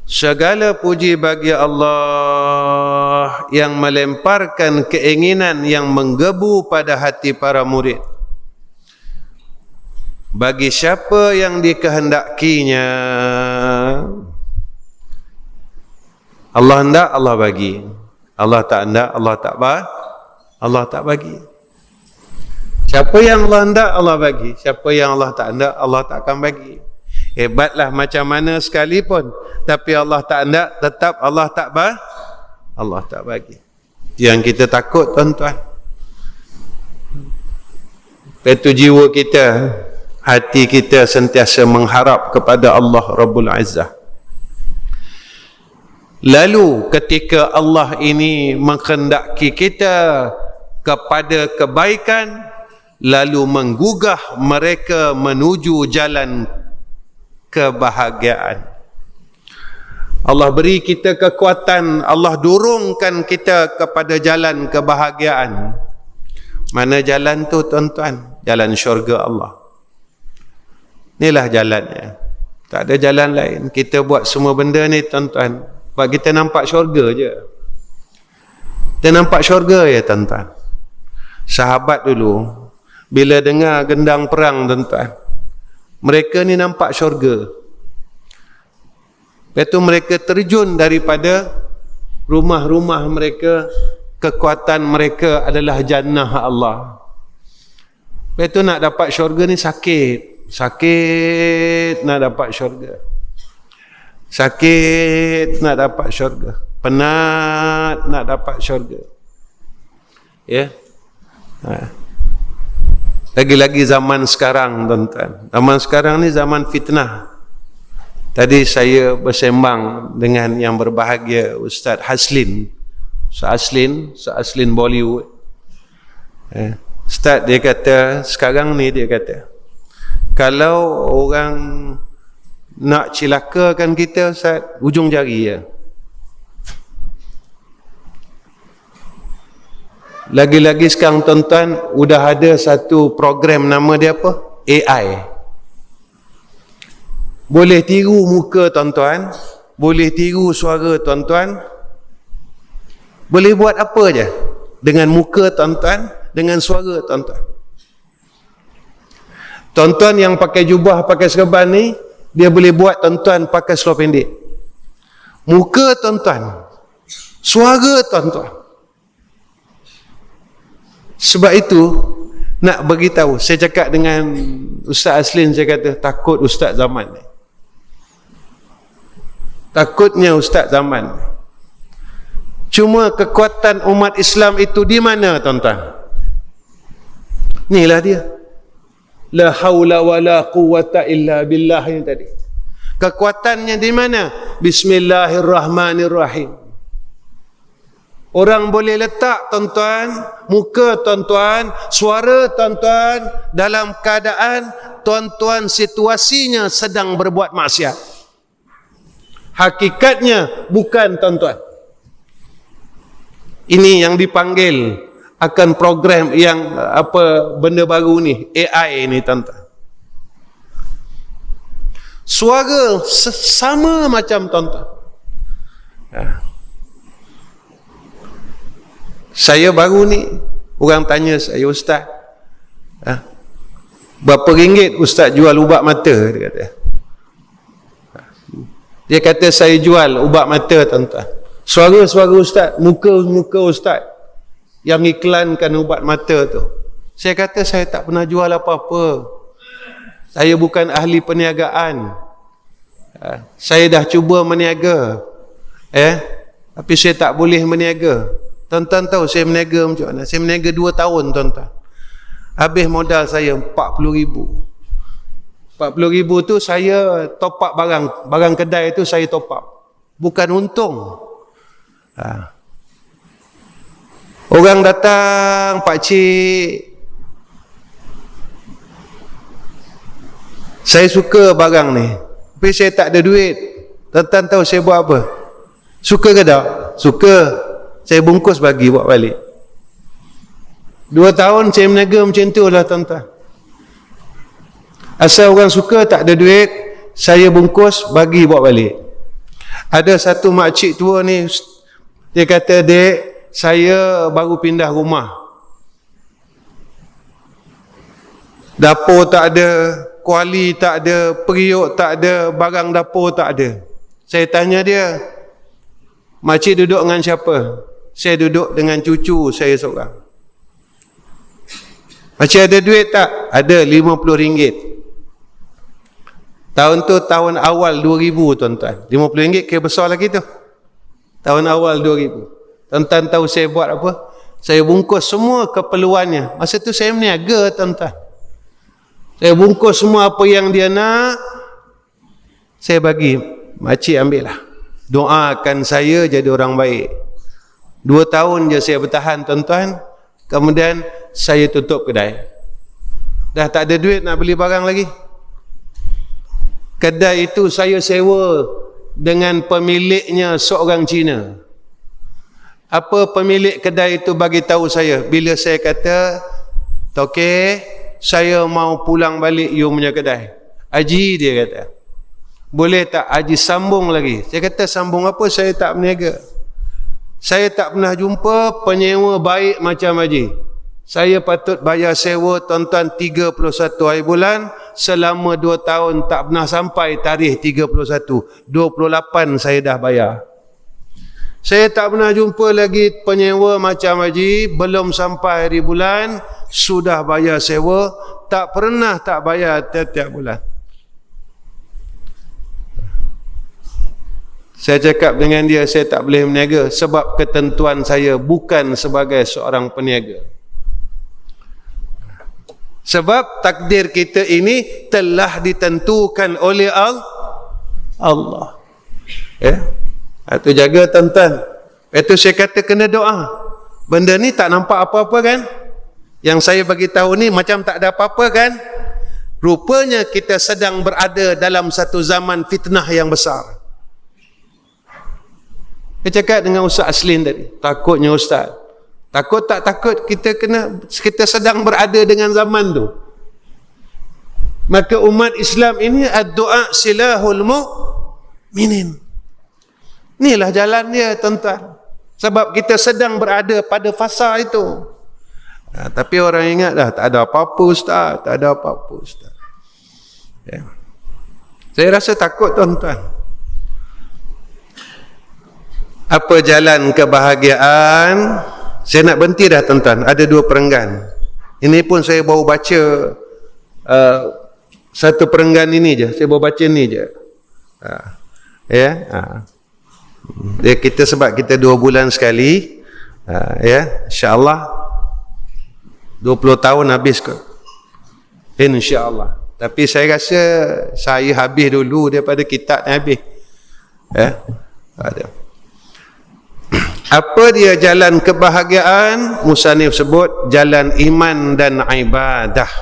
Segala puji bagi Allah yang melemparkan keinginan yang menggebu pada hati para murid. Bagi siapa yang dikehendakinya, Allah hendak, Allah bagi. Allah tak hendak, Allah tak bagi. Siapa yang Allah hendak, Allah bagi. Siapa yang Allah tak hendak, Allah tak akan bagi. Hebatlah macam mana sekalipun, tapi Allah tak hendak, tetap Allah tak bagi. Yang kita takut tuan-tuan. Itu jiwa kita, hati kita sentiasa mengharap kepada Allah Rabbul Izzah. Lalu ketika Allah ini menghendaki kita kepada kebaikan, lalu menggugah mereka menuju jalan kebahagiaan. Allah beri kita kekuatan, Allah dorongkan kita kepada jalan kebahagiaan. Mana jalan tu tuan-tuan? Jalan syurga Allah. Inilah jalannya. Tak ada jalan lain. Kita buat semua benda ni tuan-tuan, sebab kita nampak syurga je. Kita nampak syurga ya tuan-tuan. Sahabat dulu bila dengar gendang perang tuan-tuan, mereka ni nampak syurga. Lepas tu mereka terjun daripada rumah-rumah mereka. Kekuatan mereka adalah jannah Allah. Lepas tu nak dapat syurga ni sakit nak dapat syurga. Sakit nak dapat syurga. Penat nak dapat syurga. Ya. Lagi-lagi zaman sekarang tuan-tuan. Zaman sekarang ni zaman fitnah. Tadi saya bersembang dengan yang berbahagia Ustaz Haslin. Aslin Bollywood. Ustaz dia kata, sekarang ni dia kata, kalau orang nak cilakakan kita Ustaz, ujung jari je. Lagi-lagi sekarang tuan-tuan, sudah ada satu program nama dia apa? AI. Boleh tiru muka tuan-tuan, boleh tiru suara tuan-tuan, boleh buat apa je dengan muka tuan-tuan, dengan suara tuan-tuan. Tuan-tuan yang pakai jubah, pakai serban ni, dia boleh buat tuan-tuan pakai seluar pendek. Muka tuan-tuan, suara tuan-tuan. Sebab itu nak beritahu, saya cakap dengan Ustaz Aslin, saya kata takut Ustaz zaman ni. Takutnya Ustaz zaman ni. Cuma kekuatan umat Islam itu di mana tuan-tuan? Inilah dia. La haula wa la quwwata illa billah ini tadi. Kekuatannya di mana? Bismillahirrahmanirrahim. Orang boleh letak tuan-tuan, muka tuan-tuan, suara tuan-tuan dalam keadaan tuan-tuan situasinya sedang berbuat maksiat. Hakikatnya bukan tuan-tuan. Ini yang dipanggil akan program yang apa benda baru ni, AI ni tuan-tuan. Suara sama macam tuan-tuan. Saya baru ni, orang tanya saya, Ustaz, berapa ringgit Ustaz jual ubat mata? Dia kata saya jual ubat mata tuan-tuan. Suara-suara Ustaz, muka-muka Ustaz yang iklankan ubat mata tu. Saya kata saya tak pernah jual apa-apa. Saya bukan ahli perniagaan. Saya dah cuba meniaga. Tapi saya tak boleh meniaga. Tuan-tuan tahu saya meniaga macam mana? Saya meniaga 2 tahun tuan-tuan. Habis modal saya 40,000. 40,000 tu saya top up barang. Barang kedai tu saya top up. Bukan untung. Orang datang, pakcik, saya suka barang ni, tapi saya tak ada duit. Tuan-tuan tahu saya buat apa? Suka ke tak? Suka. Saya bungkus bagi buat balik. 2 tahun saya meniaga macam tu lah tuan-tuan. Asal orang suka, tak ada duit, saya bungkus bagi buat balik. Ada satu makcik tua ni, dia kata, Dek, saya baru pindah rumah. Dapur tak ada, kuali tak ada, periuk tak ada, barang dapur tak ada. Saya tanya dia, makcik duduk dengan siapa? Saya duduk dengan cucu saya seorang. Makcik ada duit tak? Ada RM50. Tahun tu tahun awal 2000 tuan-tuan. RM50 kira besar lagi tu. Tahun awal 2000. Tuan-tuan tahu saya buat apa? Saya bungkus semua keperluannya. Masa tu saya meniaga tuan-tuan. Saya bungkus semua apa yang dia nak, saya bagi. Makcik ambil lah. Doakan saya jadi orang baik. 2 tahun je saya bertahan tuan-tuan. Kemudian saya tutup kedai. Dah tak ada duit nak beli barang lagi. Kedai itu saya sewa dengan pemiliknya seorang Cina. Apa pemilik kedai itu bagi tahu saya? Bila saya kata, Tokek, saya mau pulang balik you punya kedai. Haji, dia kata, boleh tak Haji sambung lagi? Saya kata, sambung apa? Saya tak berniaga. Saya tak pernah jumpa penyewa baik macam Haji. Saya patut bayar sewa tuan-tuan 31 hari bulan. Selama 2 tahun tak pernah sampai tarikh 31. 28 saya dah bayar. Saya tak pernah jumpa lagi penyewa macam Haji. Belum sampai hari bulan sudah bayar sewa. Tak pernah tak bayar tiap-tiap bulan. Saya cakap dengan dia, saya tak boleh berniaga sebab ketentuan saya bukan sebagai seorang peniaga. Sebab takdir kita ini telah ditentukan oleh Allah. Itu jaga tuan-tuan. Itu saya kata kena doa. Benda ni tak nampak apa-apa kan? Yang saya bagi tahu ni macam tak ada apa-apa kan? Rupanya kita sedang berada dalam satu zaman fitnah yang besar. Saya cakap dengan Ustaz Aslin tadi, takutnya Ustaz, Takut tak takut, kita sedang berada dengan zaman tu. Maka umat Islam ini ad-du'a silahul mu'minin. Inilah jalan dia, tuan-tuan. Sebab kita sedang berada pada fasa itu. Tapi orang ingat dah, tak ada apa-apa ustaz, tak ada apa-apa ustaz. Ya. Saya rasa takut, tuan-tuan. Apa jalan kebahagiaan? Saya nak berhenti dah, tuan-tuan. Ada 2 perenggan. Ini pun saya baru baca satu perenggan ini je. Saya baru baca ni je. Ya, kita sebab kita 2 bulan sekali, ya, insya-Allah 20 tahun habis ke? Insya-Allah. Tapi saya rasa saya habis dulu daripada kitab ni habis. Ya. Ada. Apa dia jalan kebahagiaan? Musannif sebut jalan iman dan ibadah.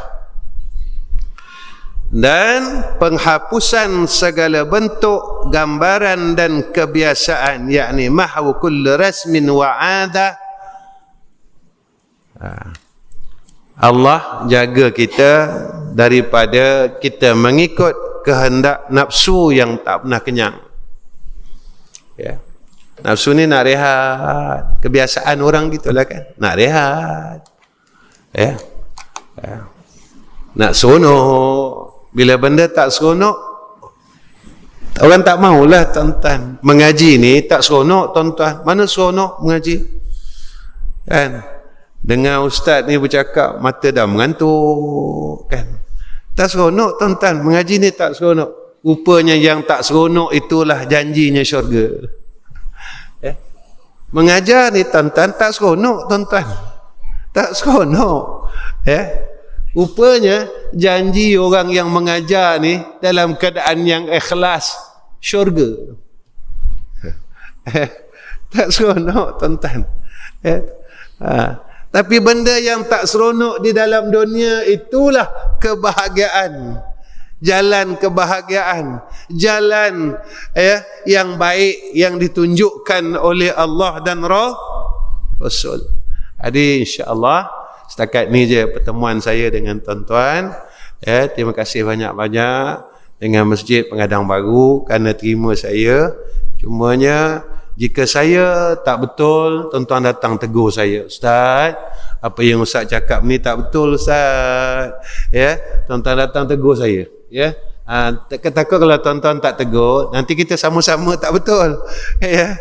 Dan penghapusan segala bentuk gambaran dan kebiasaan, yakni mahwu kulli rasmin wa 'adah. Allah jaga kita daripada kita mengikut kehendak nafsu yang tak pernah kenyang. Ya. Nafsu ni nak rehat. Kebiasaan orang gitulah kan. Nak rehat. Ya. Ya. Nak seronok. Bila benda tak seronok, orang tak maulah, tuan-tuan. Mengaji ni tak seronok, tuan-tuan. Mana seronok mengaji? Kan? Dengar ustaz ni bercakap, mata dah mengantuk. Kan? Tak seronok, tuan-tuan. Mengaji ni tak seronok. Rupanya yang tak seronok itulah janjinya syurga. Mengajar ni, tuan-tuan, tak seronok, tuan-tuan. Tak seronok. Ya. Rupanya janji orang yang mengajar ni dalam keadaan yang ikhlas, syurga. Tak seronok, tuan-tuan. Ya. Tapi benda yang tak seronok di dalam dunia itulah kebahagiaan. Jalan kebahagiaan, jalan yang baik yang ditunjukkan oleh Allah dan Rasul. Jadi insya-Allah setakat ni je pertemuan saya dengan tuan-tuan. Terima kasih banyak-banyak dengan Masjid Pengadang Baru kerana terima saya. Cumanya jika saya tak betul, tuan-tuan datang tegur saya, ustaz, apa yang ustaz cakap ni tak betul ustaz. Ya, tuan-tuan datang tegur saya. Ya, takut kalau tuan-tuan tak tegur, nanti kita sama-sama tak betul. Ya,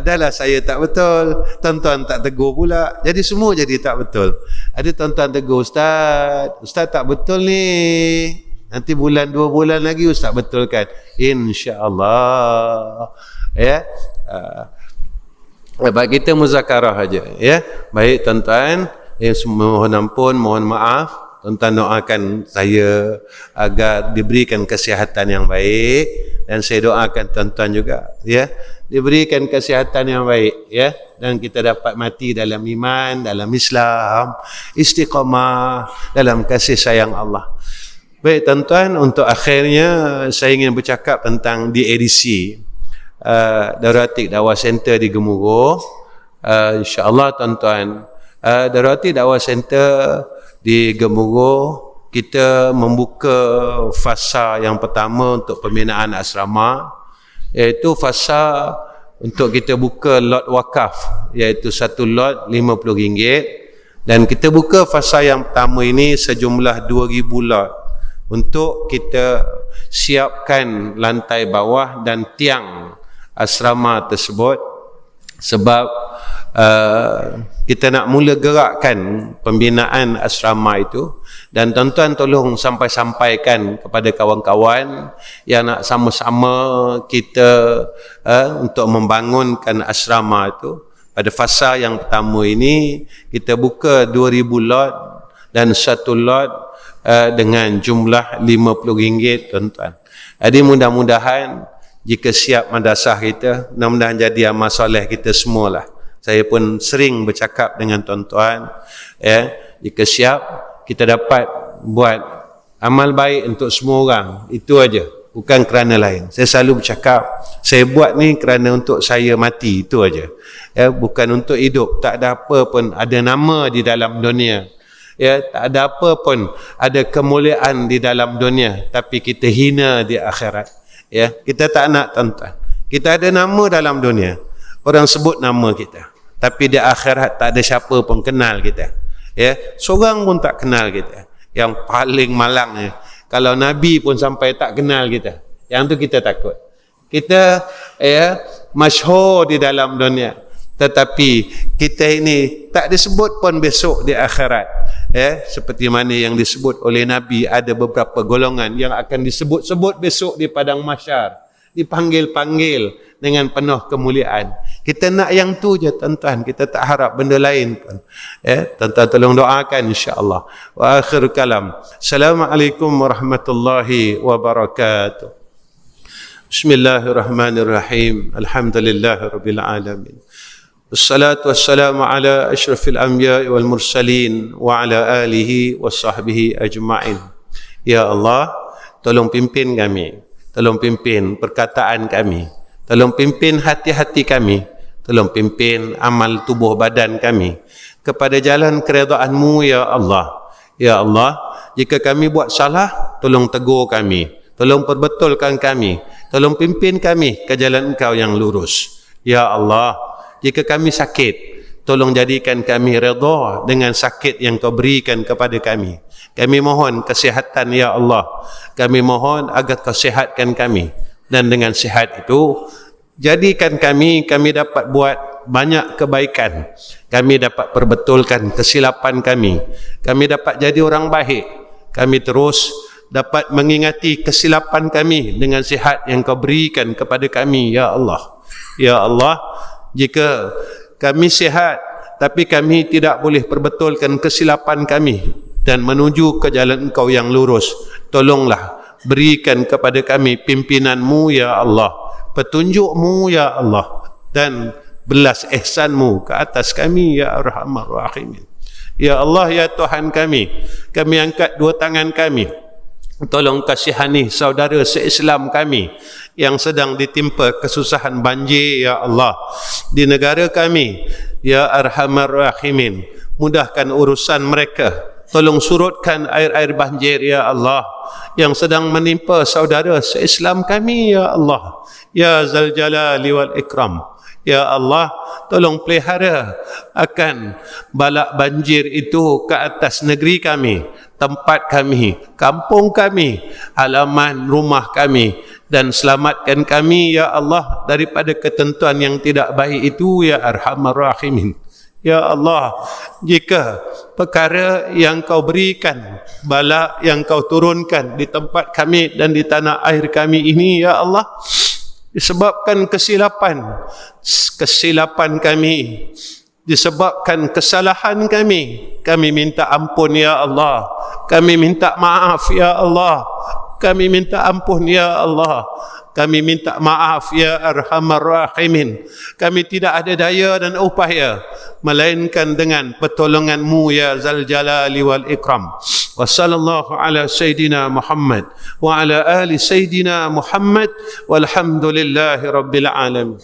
dahlah saya tak betul, tuan-tuan tak tegur pula, jadi semua jadi tak betul. Ada tuan-tuan tegur, ustaz tak betul ni, nanti bulan 2 bulan lagi ustaz betulkan, insya-Allah. Ya, baik, kita muzakarah aja. Ya, baik tuan-tuan, mohon ampun, mohon maaf. Tuan-tuan doakan saya agar diberikan kesihatan yang baik, dan saya doakan tuan-tuan juga, ya, diberikan kesihatan yang baik, ya, dan kita dapat mati dalam iman, dalam Islam, istiqamah dalam kasih sayang Allah. Baik tuan-tuan, untuk akhirnya saya ingin bercakap tentang DADC, Darurat Dakwah Center di Gemuruh. InsyaAllah tuan-tuan, Darurat Dakwah Center di Gemuruh, kita membuka fasa yang pertama untuk pembinaan asrama, iaitu fasa untuk kita buka lot wakaf, iaitu satu lot RM50, dan kita buka fasa yang pertama ini sejumlah 2,000 lot untuk kita siapkan lantai bawah dan tiang asrama tersebut, sebab kita nak mula gerakkan pembinaan asrama itu. Dan tuan-tuan tolong sampaikan kepada kawan-kawan yang nak sama-sama kita untuk membangunkan asrama itu. Pada fasa yang pertama ini kita buka 2,000 lot dan satu lot dengan jumlah RM50, tuan-tuan. Jadi mudah-mudahan jika siap madrasah kita, mudah-mudahan jadi amal soleh kita semualah. Saya pun sering bercakap dengan tuan-tuan, ya, jika siap kita dapat buat amal baik untuk semua orang, itu aja bukan kerana lain. Saya selalu bercakap, saya buat ni kerana untuk saya mati, itu aja. Ya, bukan untuk hidup. Tak ada apa pun ada nama di dalam dunia. Ya, tak ada apa pun ada kemuliaan di dalam dunia, tapi kita hina di akhirat. Ya, kita tak nak, tuan-tuan. Kita ada nama dalam dunia. Orang sebut nama kita. Tapi di akhirat tak ada siapa pun kenal kita. Ya, seorang pun tak kenal kita. Yang paling malang ni, kalau Nabi pun sampai tak kenal kita. Yang tu kita takut. Kita masyhur di dalam dunia, tetapi kita ini tak disebut pun besok di akhirat. Seperti mana yang disebut oleh Nabi, ada beberapa golongan yang akan disebut-sebut besok di padang mahsyar, dipanggil-panggil dengan penuh kemuliaan. Kita nak yang tu je, tuan-tuan. Kita tak harap benda lain pun. Tuan-tuan tolong doakan, insya-Allah. Wa akhir kalam. Assalamualaikum warahmatullahi wabarakatuh. Bismillahirrahmanirrahim. Alhamdulillahirabbil alamin. Wassalatu wassalamu ala asyrafil anbiya'i wal mursalin wa ala alihi wa sahbihi ajma'in. Ya Allah, tolong pimpin kami, tolong pimpin perkataan kami, tolong pimpin hati-hati kami, tolong pimpin amal tubuh badan kami kepada jalan keredaan-Mu, ya Allah. Ya Allah, jika kami buat salah, tolong tegur kami, tolong perbetulkan kami, tolong pimpin kami ke jalan Engkau yang lurus. Ya Allah, jika kami sakit, tolong jadikan kami redha dengan sakit yang Kau berikan kepada kami. Kami mohon kesihatan, ya Allah. Kami mohon agar Kau sihatkan kami. Dan dengan sihat itu, jadikan kami dapat buat banyak kebaikan. Kami dapat perbetulkan kesilapan kami. Kami dapat jadi orang baik. Kami terus dapat mengingati kesilapan kami dengan sihat yang Kau berikan kepada kami, ya Allah. Ya Allah, jika kami sihat tapi kami tidak boleh perbetulkan kesilapan kami dan menuju ke jalan Engkau yang lurus, tolonglah berikan kepada kami pimpinan-Mu, ya Allah, petunjuk-Mu, ya Allah, dan belas ihsan-Mu ke atas kami, ya Arhamar Rahimin. Ya Allah, ya Tuhan kami angkat dua tangan kami. Tolong kasihani saudara se-Islam kami yang sedang ditimpa kesusahan banjir, ya Allah, di negara kami, ya Arhamar Rahimin. Mudahkan urusan mereka. Tolong surutkan air-air banjir, ya Allah, yang sedang menimpa saudara se-Islam kami, ya Allah, ya Zal Jalali wal Ikram. Ya Allah, tolong pelihara akan balak banjir itu ke atas negeri kami, tempat kami, kampung kami, halaman rumah kami, dan selamatkan kami, ya Allah, daripada ketentuan yang tidak baik itu, ya Arhamar Rahimin. Ya Allah, jika perkara yang Kau berikan, bala yang Kau turunkan di tempat kami dan di tanah air kami ini, ya Allah, disebabkan kesilapan kami, disebabkan kesalahan kami minta ampun, ya Allah. Kami minta maaf, ya Allah. Kami minta ampun, ya Allah. Kami minta maaf, ya Arhamar Rahimin. Kami tidak ada daya dan upaya melainkan dengan pertolongan-Mu, ya Zal Jalali wal Ikram. Wa sallallahu ala Sayyidina Muhammad wa ala ali Sayyidina Muhammad walhamdulillahi rabbil alamin.